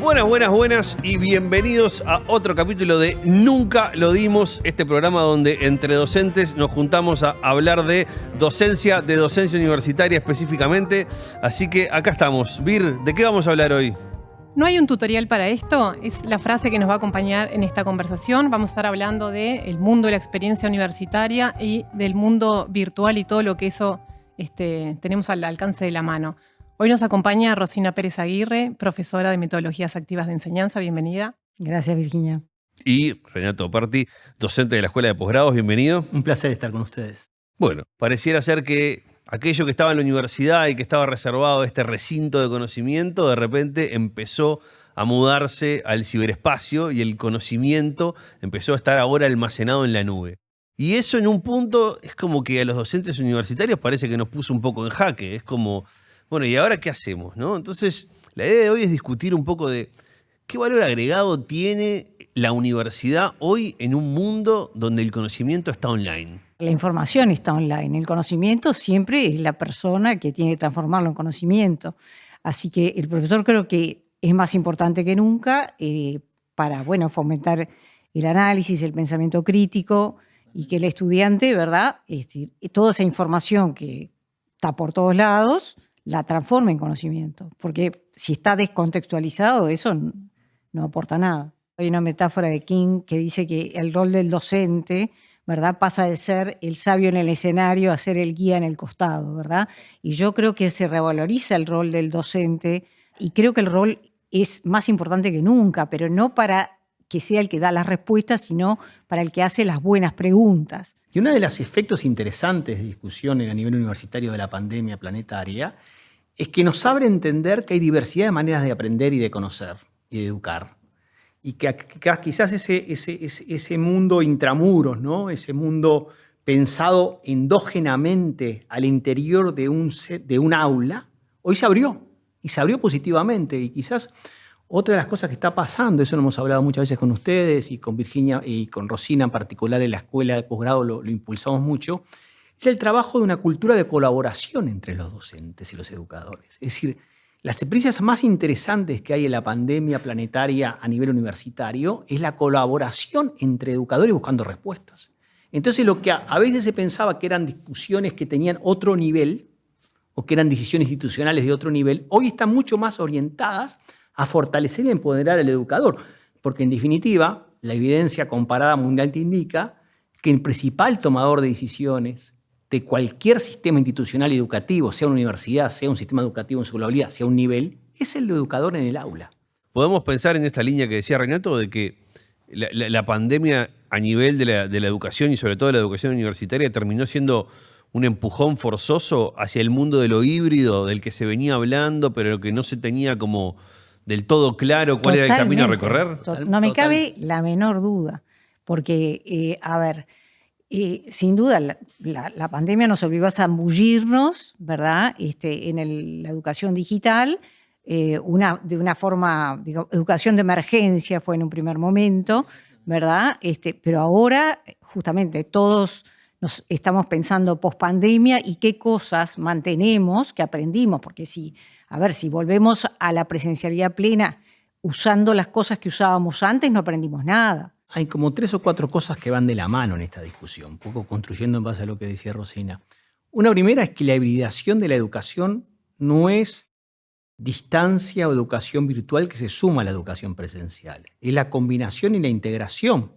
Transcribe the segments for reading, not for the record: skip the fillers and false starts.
Buenas y bienvenidos a otro capítulo de Nunca lo dimos, este programa donde entre docentes nos juntamos a hablar de docencia universitaria específicamente. Así que acá estamos. Vir, ¿de qué vamos a hablar hoy? No hay un tutorial para esto, es la frase que nos va a acompañar en esta conversación. Vamos a estar hablando del mundo de la experiencia universitaria y del mundo virtual y todo lo que eso tenemos al alcance de la mano. Hoy nos acompaña Rosina Pérez Aguirre, profesora de Metodologías Activas de Enseñanza. Bienvenida. Gracias, Virginia. Y Renato Parti, docente de la Escuela de Posgrados. Bienvenido. Un placer estar con ustedes. Bueno, pareciera ser que aquello que estaba en la universidad y que estaba reservado a este recinto de conocimiento, de repente empezó a mudarse al ciberespacio y el conocimiento empezó a estar ahora almacenado en la nube. Y eso en un punto es como que a los docentes universitarios parece que nos puso un poco en jaque. Es como, bueno, ¿y ahora qué hacemos, no? Entonces, la idea de hoy es discutir un poco de qué valor agregado tiene la universidad hoy en un mundo donde el conocimiento está online. La información está online. El conocimiento siempre es la persona que tiene que transformarlo en conocimiento. Así que el profesor creo que es más importante que nunca para, fomentar el análisis, el pensamiento crítico y que el estudiante, ¿verdad? Toda esa información que está por todos lados la transforme en conocimiento. Porque si está descontextualizado, eso no aporta nada. Hay una metáfora de King que dice que el rol del docente, ¿verdad?, pasa de ser el sabio en el escenario a ser el guía en el costado, ¿verdad? Y yo creo que se revaloriza el rol del docente y creo que el rol es más importante que nunca, pero no para que sea el que da las respuestas, sino para el que hace las buenas preguntas. Y uno de los efectos interesantes de discusión a nivel universitario de la pandemia planetaria es que nos abre a entender que hay diversidad de maneras de aprender y de conocer y de educar. Y que quizás ese mundo intramuros, ¿no? Ese mundo pensado endógenamente al interior de un aula, hoy se abrió, y se abrió positivamente. Y quizás otra de las cosas que está pasando, eso lo hemos hablado muchas veces con ustedes y con Virginia y con Rosina en particular en la Escuela de Posgrado lo impulsamos mucho, es el trabajo de una cultura de colaboración entre los docentes y los educadores. Es decir, las experiencias más interesantes que hay en la pandemia planetaria a nivel universitario es la colaboración entre educadores buscando respuestas. Entonces, lo que a veces se pensaba que eran discusiones que tenían otro nivel o que eran decisiones institucionales de otro nivel, hoy están mucho más orientadas a fortalecer y empoderar al educador. Porque, en definitiva, la evidencia comparada mundial te indica que el principal tomador de decisiones de cualquier sistema institucional y educativo, sea una universidad, sea un sistema educativo en su globalidad, sea un nivel, es el educador en el aula. Podemos pensar en esta línea que decía Renato, de que la pandemia a nivel de la educación y sobre todo de la educación universitaria terminó siendo un empujón forzoso hacia el mundo de lo híbrido, del que se venía hablando, pero que no se tenía como del todo claro cuál era el camino a recorrer. No me cabe la menor duda, porque, sin duda, la pandemia nos obligó a zambullirnos, ¿verdad?, en la educación digital, de una forma, educación de emergencia fue en un primer momento, ¿verdad? Pero ahora, justamente, todos nos estamos pensando post-pandemia y qué cosas mantenemos, que aprendimos, porque si volvemos a la presencialidad plena usando las cosas que usábamos antes, no aprendimos nada. Hay como 3 o 4 cosas que van de la mano en esta discusión, un poco construyendo en base a lo que decía Rosina. Una primera es que la hibridación de la educación no es distancia o educación virtual que se suma a la educación presencial. Es la combinación y la integración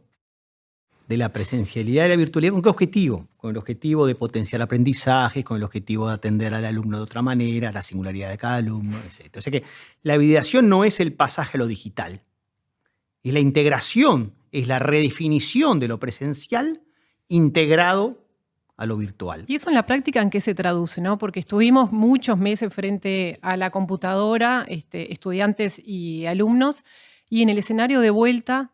de la presencialidad y la virtualidad. ¿Con qué objetivo? Con el objetivo de potenciar aprendizajes, con el objetivo de atender al alumno de otra manera, la singularidad de cada alumno, etc. O sea que la hibridación no es el pasaje a lo digital, es la integración, es la redefinición de lo presencial integrado a lo virtual. Y eso en la práctica, ¿en qué se traduce, no? Porque estuvimos muchos meses frente a la computadora, estudiantes y alumnos, y en el escenario de vuelta,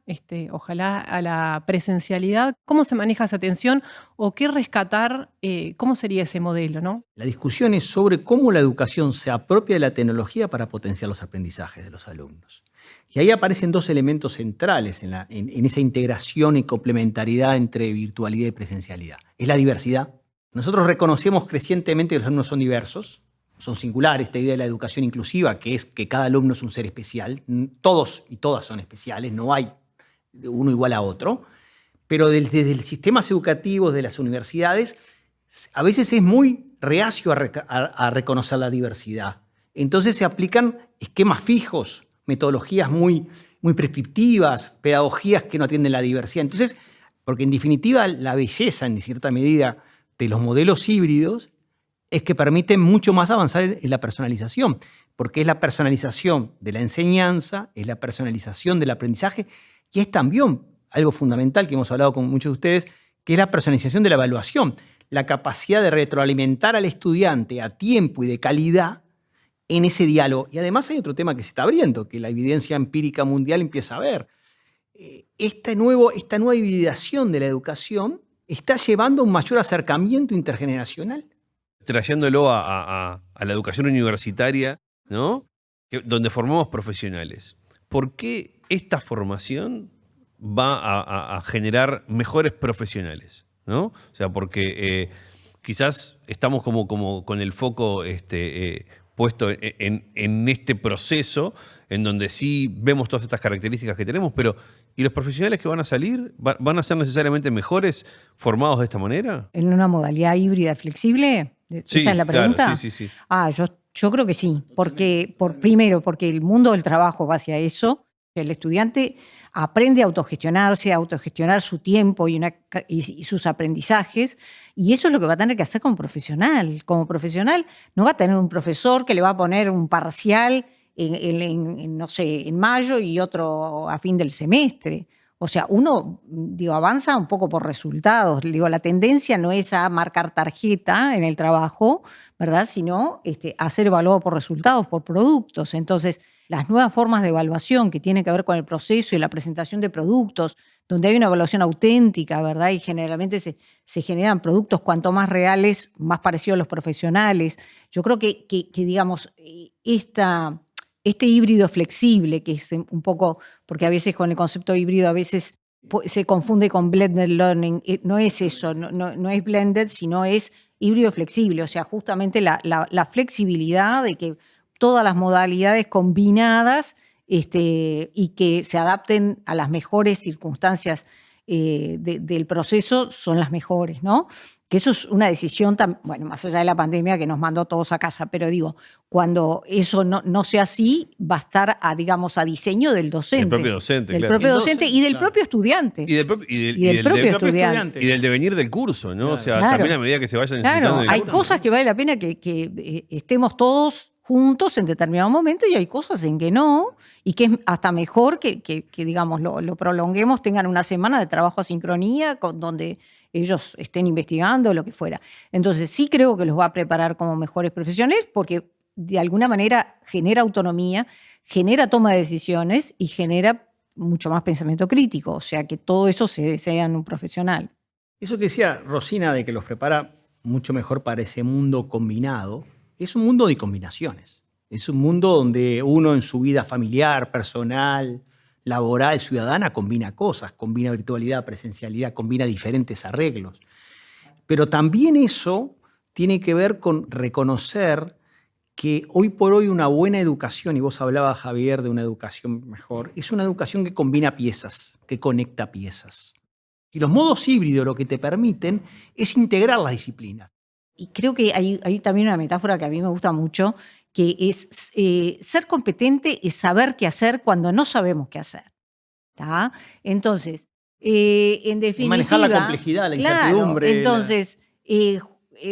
ojalá a la presencialidad, ¿cómo se maneja esa tensión o qué rescatar? ¿Cómo sería ese modelo, no? La discusión es sobre cómo la educación se apropia de la tecnología para potenciar los aprendizajes de los alumnos. Y ahí aparecen 2 elementos centrales en esa integración y complementariedad entre virtualidad y presencialidad. Es la diversidad. Nosotros reconocemos crecientemente que los alumnos son diversos, son singulares, esta idea de la educación inclusiva, que es que cada alumno es un ser especial, todos y todas son especiales, no hay uno igual a otro, pero desde el sistemas educativos de las universidades a veces es muy reacio a reconocer la diversidad. Entonces se aplican esquemas fijos, metodologías muy prescriptivas, pedagogías que no atienden la diversidad. Entonces, porque en definitiva la belleza, en cierta medida, de los modelos híbridos es que permiten mucho más avanzar en la personalización, porque es la personalización de la enseñanza, es la personalización del aprendizaje, y es también algo fundamental que hemos hablado con muchos de ustedes, que es la personalización de la evaluación, la capacidad de retroalimentar al estudiante a tiempo y de calidad en ese diálogo. Y además hay otro tema que se está abriendo, que la evidencia empírica mundial empieza a ver. Esta nueva hibridación de la educación está llevando a un mayor acercamiento intergeneracional. Trayéndolo a la educación universitaria, ¿no? Donde formamos profesionales. ¿Por qué esta formación va a generar mejores profesionales? ¿No? O sea, porque quizás estamos como con el foco puesto en este proceso, en donde sí vemos todas estas características que tenemos, pero ¿y los profesionales que van a salir van a ser necesariamente mejores formados de esta manera? ¿En una modalidad híbrida flexible? Sí, ¿Esa es la pregunta? claro, sí. Yo creo que sí, primero porque el mundo del trabajo va hacia eso. El estudiante aprende a autogestionarse, a autogestionar su tiempo y sus aprendizajes, y eso es lo que va a tener que hacer como profesional. Como profesional no va a tener un profesor que le va a poner un parcial no sé, en mayo y otro a fin del semestre. O sea, uno, avanza un poco por resultados. La tendencia no es a marcar tarjeta en el trabajo, ¿verdad? Sino a ser evaluado por resultados, por productos. Entonces, las nuevas formas de evaluación que tienen que ver con el proceso y la presentación de productos, donde hay una evaluación auténtica, ¿verdad? Y generalmente se generan productos cuanto más reales, más parecidos a los profesionales. Yo creo que digamos, este híbrido flexible, que es un poco, porque a veces con el concepto híbrido a veces se confunde con blended learning, no es eso, no es blended, sino es híbrido flexible, o sea, justamente la flexibilidad de que todas las modalidades combinadas y que se adapten a las mejores circunstancias del proceso son las mejores, ¿no? Que eso es una decisión, bueno, más allá de la pandemia que nos mandó a todos a casa, pero cuando eso no sea así, va a estar a diseño del docente. El propio docente, del claro. propio docente y del propio estudiante. Y del propio estudiante. Y del devenir del curso, ¿no? Claro. O sea, también a medida que se vayan necesitando. Claro, hay cosas que vale la pena que estemos todos juntos en determinado momento y hay cosas en que no, y que es hasta mejor que digamos, lo prolonguemos, tengan una semana de trabajo a sincronía, donde ellos estén investigando, lo que fuera. Entonces, sí creo que los va a preparar como mejores profesionales porque de alguna manera genera autonomía, genera toma de decisiones y genera mucho más pensamiento crítico. O sea, que todo eso se desea en un profesional. Eso que decía Rosina de que los prepara mucho mejor para ese mundo combinado, es un mundo de combinaciones. Es un mundo donde uno en su vida familiar, personal, laboral, ciudadana, combina cosas, combina virtualidad, presencialidad, combina diferentes arreglos. Pero también eso tiene que ver con reconocer que hoy por hoy una buena educación, y vos hablabas, Javier, de una educación mejor, es una educación que combina piezas, que conecta piezas. Y los modos híbridos lo que te permiten es integrar las disciplinas. Y creo que hay también una metáfora que a mí me gusta mucho, que es ser competente es saber qué hacer cuando no sabemos qué hacer. ¿Tá? Entonces, en definitiva... Manejar la complejidad, la incertidumbre. Claro, entonces,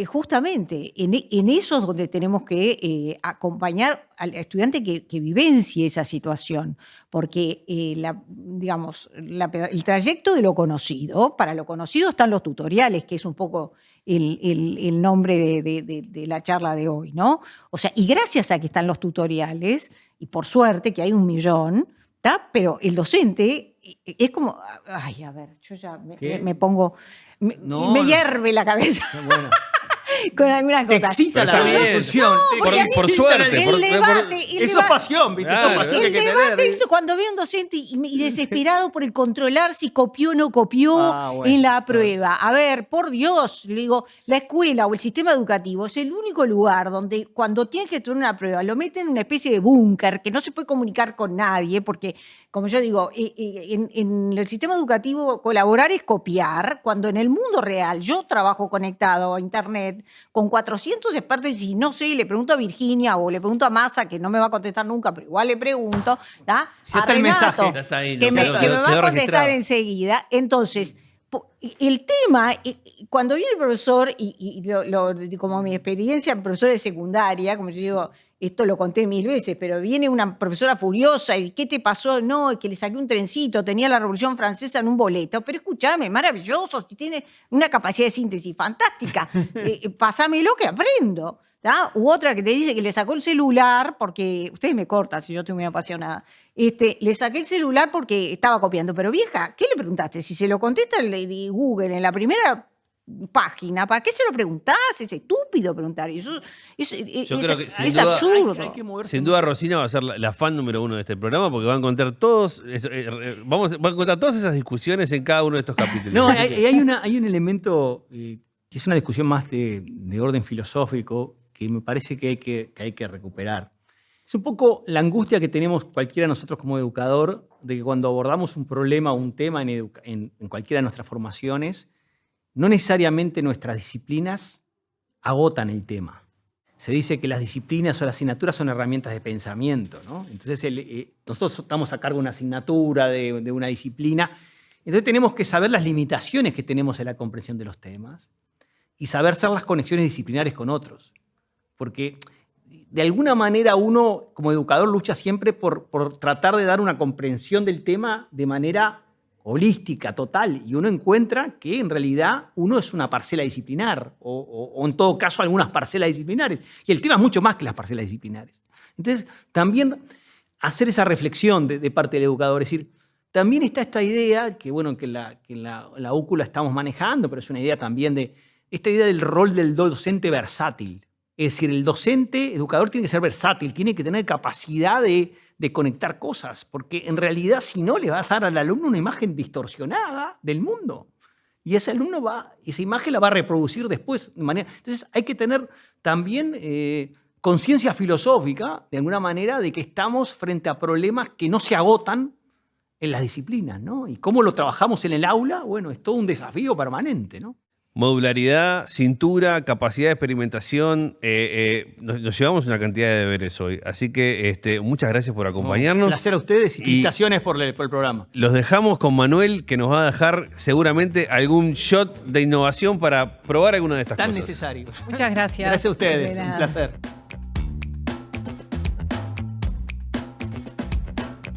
justamente en eso es donde tenemos que acompañar al estudiante que vivencie esa situación, porque el trayecto de lo conocido, para lo conocido están los tutoriales, que es un poco el nombre de la charla de hoy, ¿no? O sea, y gracias a que están los tutoriales, y por suerte que hay 1 millón, ¿tá? Pero el docente es como, ay, a ver, yo ya me pongo, me hierve la cabeza. Bueno. con algunas Te cosas. excita Pero la está bien. discusión. Por suerte. El debate, Eso es pasión, ¿viste? Eso es Claro. pasión que hay el que debate tener. es cuando veo un docente y desesperado por el controlar si copió o no copió Bueno, en la prueba. A ver, por Dios, le digo, la escuela o el sistema educativo es el único lugar donde cuando tienes que estudiar una prueba lo meten en una especie de búnker que no se puede comunicar con nadie porque, como yo digo, en el sistema educativo colaborar es copiar, cuando en el mundo real yo trabajo conectado a internet con 400 expertos y si no sé, le pregunto a Virginia o le pregunto a Massa, que no me va a contestar nunca, pero igual le pregunto, ¿tá? Ya A está el Renato, mensaje. Ya está ahí, que no, me, quedó- que me quedó va a contestar registrado. enseguida. Entonces, el tema, cuando viene el profesor, como mi experiencia en profesor de secundaria, como yo digo, esto lo conté 1000 veces, pero viene una profesora furiosa y ¿qué te pasó? No, es que le saqué un trencito, tenía la Revolución Francesa en un boleto, pero escúchame, maravilloso, tiene una capacidad de síntesis fantástica, pásamelo que aprendo. ¿tá? U otra que te dice que le sacó el celular porque, ustedes me cortan si yo estoy muy apasionada, le saqué el celular porque estaba copiando, pero vieja, ¿qué le preguntaste? Si se lo contesta el Google en la primera página, ¿para qué se lo preguntás? Es estúpido preguntar. Yo creo que sin es duda absurdo. Hay que moverse. Sin duda, Rosina va a ser la fan número 1 de este programa porque va a encontrar va a encontrar todas esas discusiones en cada uno de estos capítulos. No, Así que- hay un elemento que es una discusión más de orden filosófico que me parece que hay que recuperar. Es un poco la angustia que tenemos cualquiera de nosotros como educador de que cuando abordamos un problema o un tema en cualquiera de nuestras formaciones, no necesariamente nuestras disciplinas agotan el tema. Se dice que las disciplinas o las asignaturas son herramientas de pensamiento, ¿no? Entonces, nosotros estamos a cargo de una asignatura, de una disciplina. Entonces, tenemos que saber las limitaciones que tenemos en la comprensión de los temas y saber hacer las conexiones disciplinares con otros. Porque, de alguna manera, uno, como educador, lucha siempre por tratar de dar una comprensión del tema de manera holística, total, y uno encuentra que en realidad uno es una parcela disciplinar, o en todo caso algunas parcelas disciplinares, y el tema es mucho más que las parcelas disciplinares. Entonces, también hacer esa reflexión de parte del educador, es decir, también está esta idea, que bueno, que en la UCU la estamos manejando, pero es una idea también de esta idea del rol del docente versátil. Es decir, el docente, educador, tiene que ser versátil, tiene que tener capacidad de conectar cosas, porque en realidad si no le va a dar al alumno una imagen distorsionada del mundo. Y ese alumno esa imagen la va a reproducir después. Entonces hay que tener también conciencia filosófica, de alguna manera, de que estamos frente a problemas que no se agotan en las disciplinas, ¿no? Y cómo lo trabajamos en el aula, bueno, es todo un desafío permanente, ¿no? Modularidad, cintura, capacidad de experimentación. Nos llevamos una cantidad de deberes hoy. Así que muchas gracias por acompañarnos. Un placer a ustedes y felicitaciones por el programa. Los dejamos con Manuel, que nos va a dejar seguramente algún shot de innovación para probar alguna de estas Tan cosas. necesario. Muchas gracias. Gracias a ustedes, De un nada. placer.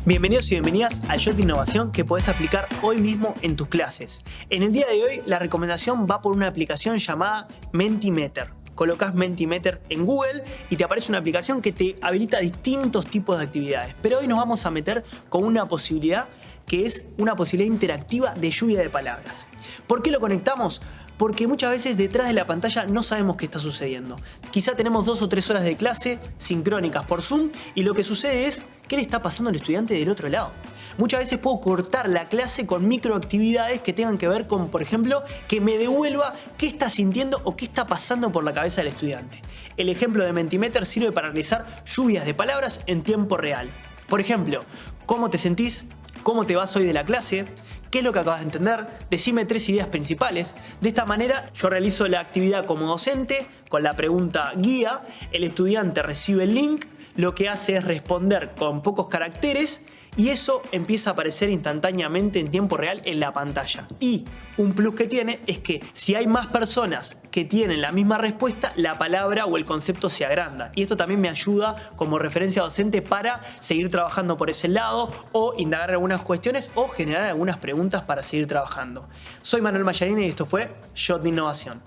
Bienvenidos y bienvenidas al Shot de Innovación que podés aplicar hoy mismo en tus clases. En el día de hoy la recomendación va por una aplicación llamada Mentimeter. Colocás Mentimeter en Google y te aparece una aplicación que te habilita distintos tipos de actividades. Pero hoy nos vamos a meter con una posibilidad que es una posibilidad interactiva de lluvia de palabras. ¿Por qué lo conectamos? Porque muchas veces detrás de la pantalla no sabemos qué está sucediendo. Quizá tenemos 2 o 3 horas de clase sincrónicas por Zoom y lo que sucede es qué le está pasando al estudiante del otro lado. Muchas veces puedo cortar la clase con microactividades que tengan que ver con, por ejemplo, que me devuelva qué está sintiendo o qué está pasando por la cabeza del estudiante. El ejemplo de Mentimeter sirve para realizar lluvias de palabras en tiempo real. Por ejemplo, ¿cómo te sentís? ¿Cómo te vas hoy de la clase? ¿Qué es lo que acabas de entender? Decime 3 ideas principales. De esta manera yo realizo la actividad como docente con la pregunta guía, el estudiante recibe el link, lo que hace es responder con pocos caracteres y eso empieza a aparecer instantáneamente en tiempo real en la pantalla. Y un plus que tiene es que si hay más personas que tienen la misma respuesta, la palabra o el concepto se agranda. Y esto también me ayuda como referencia docente para seguir trabajando por ese lado o indagar algunas cuestiones o generar algunas preguntas para seguir trabajando. Soy Manuel Mallarini y esto fue Shot de Innovación.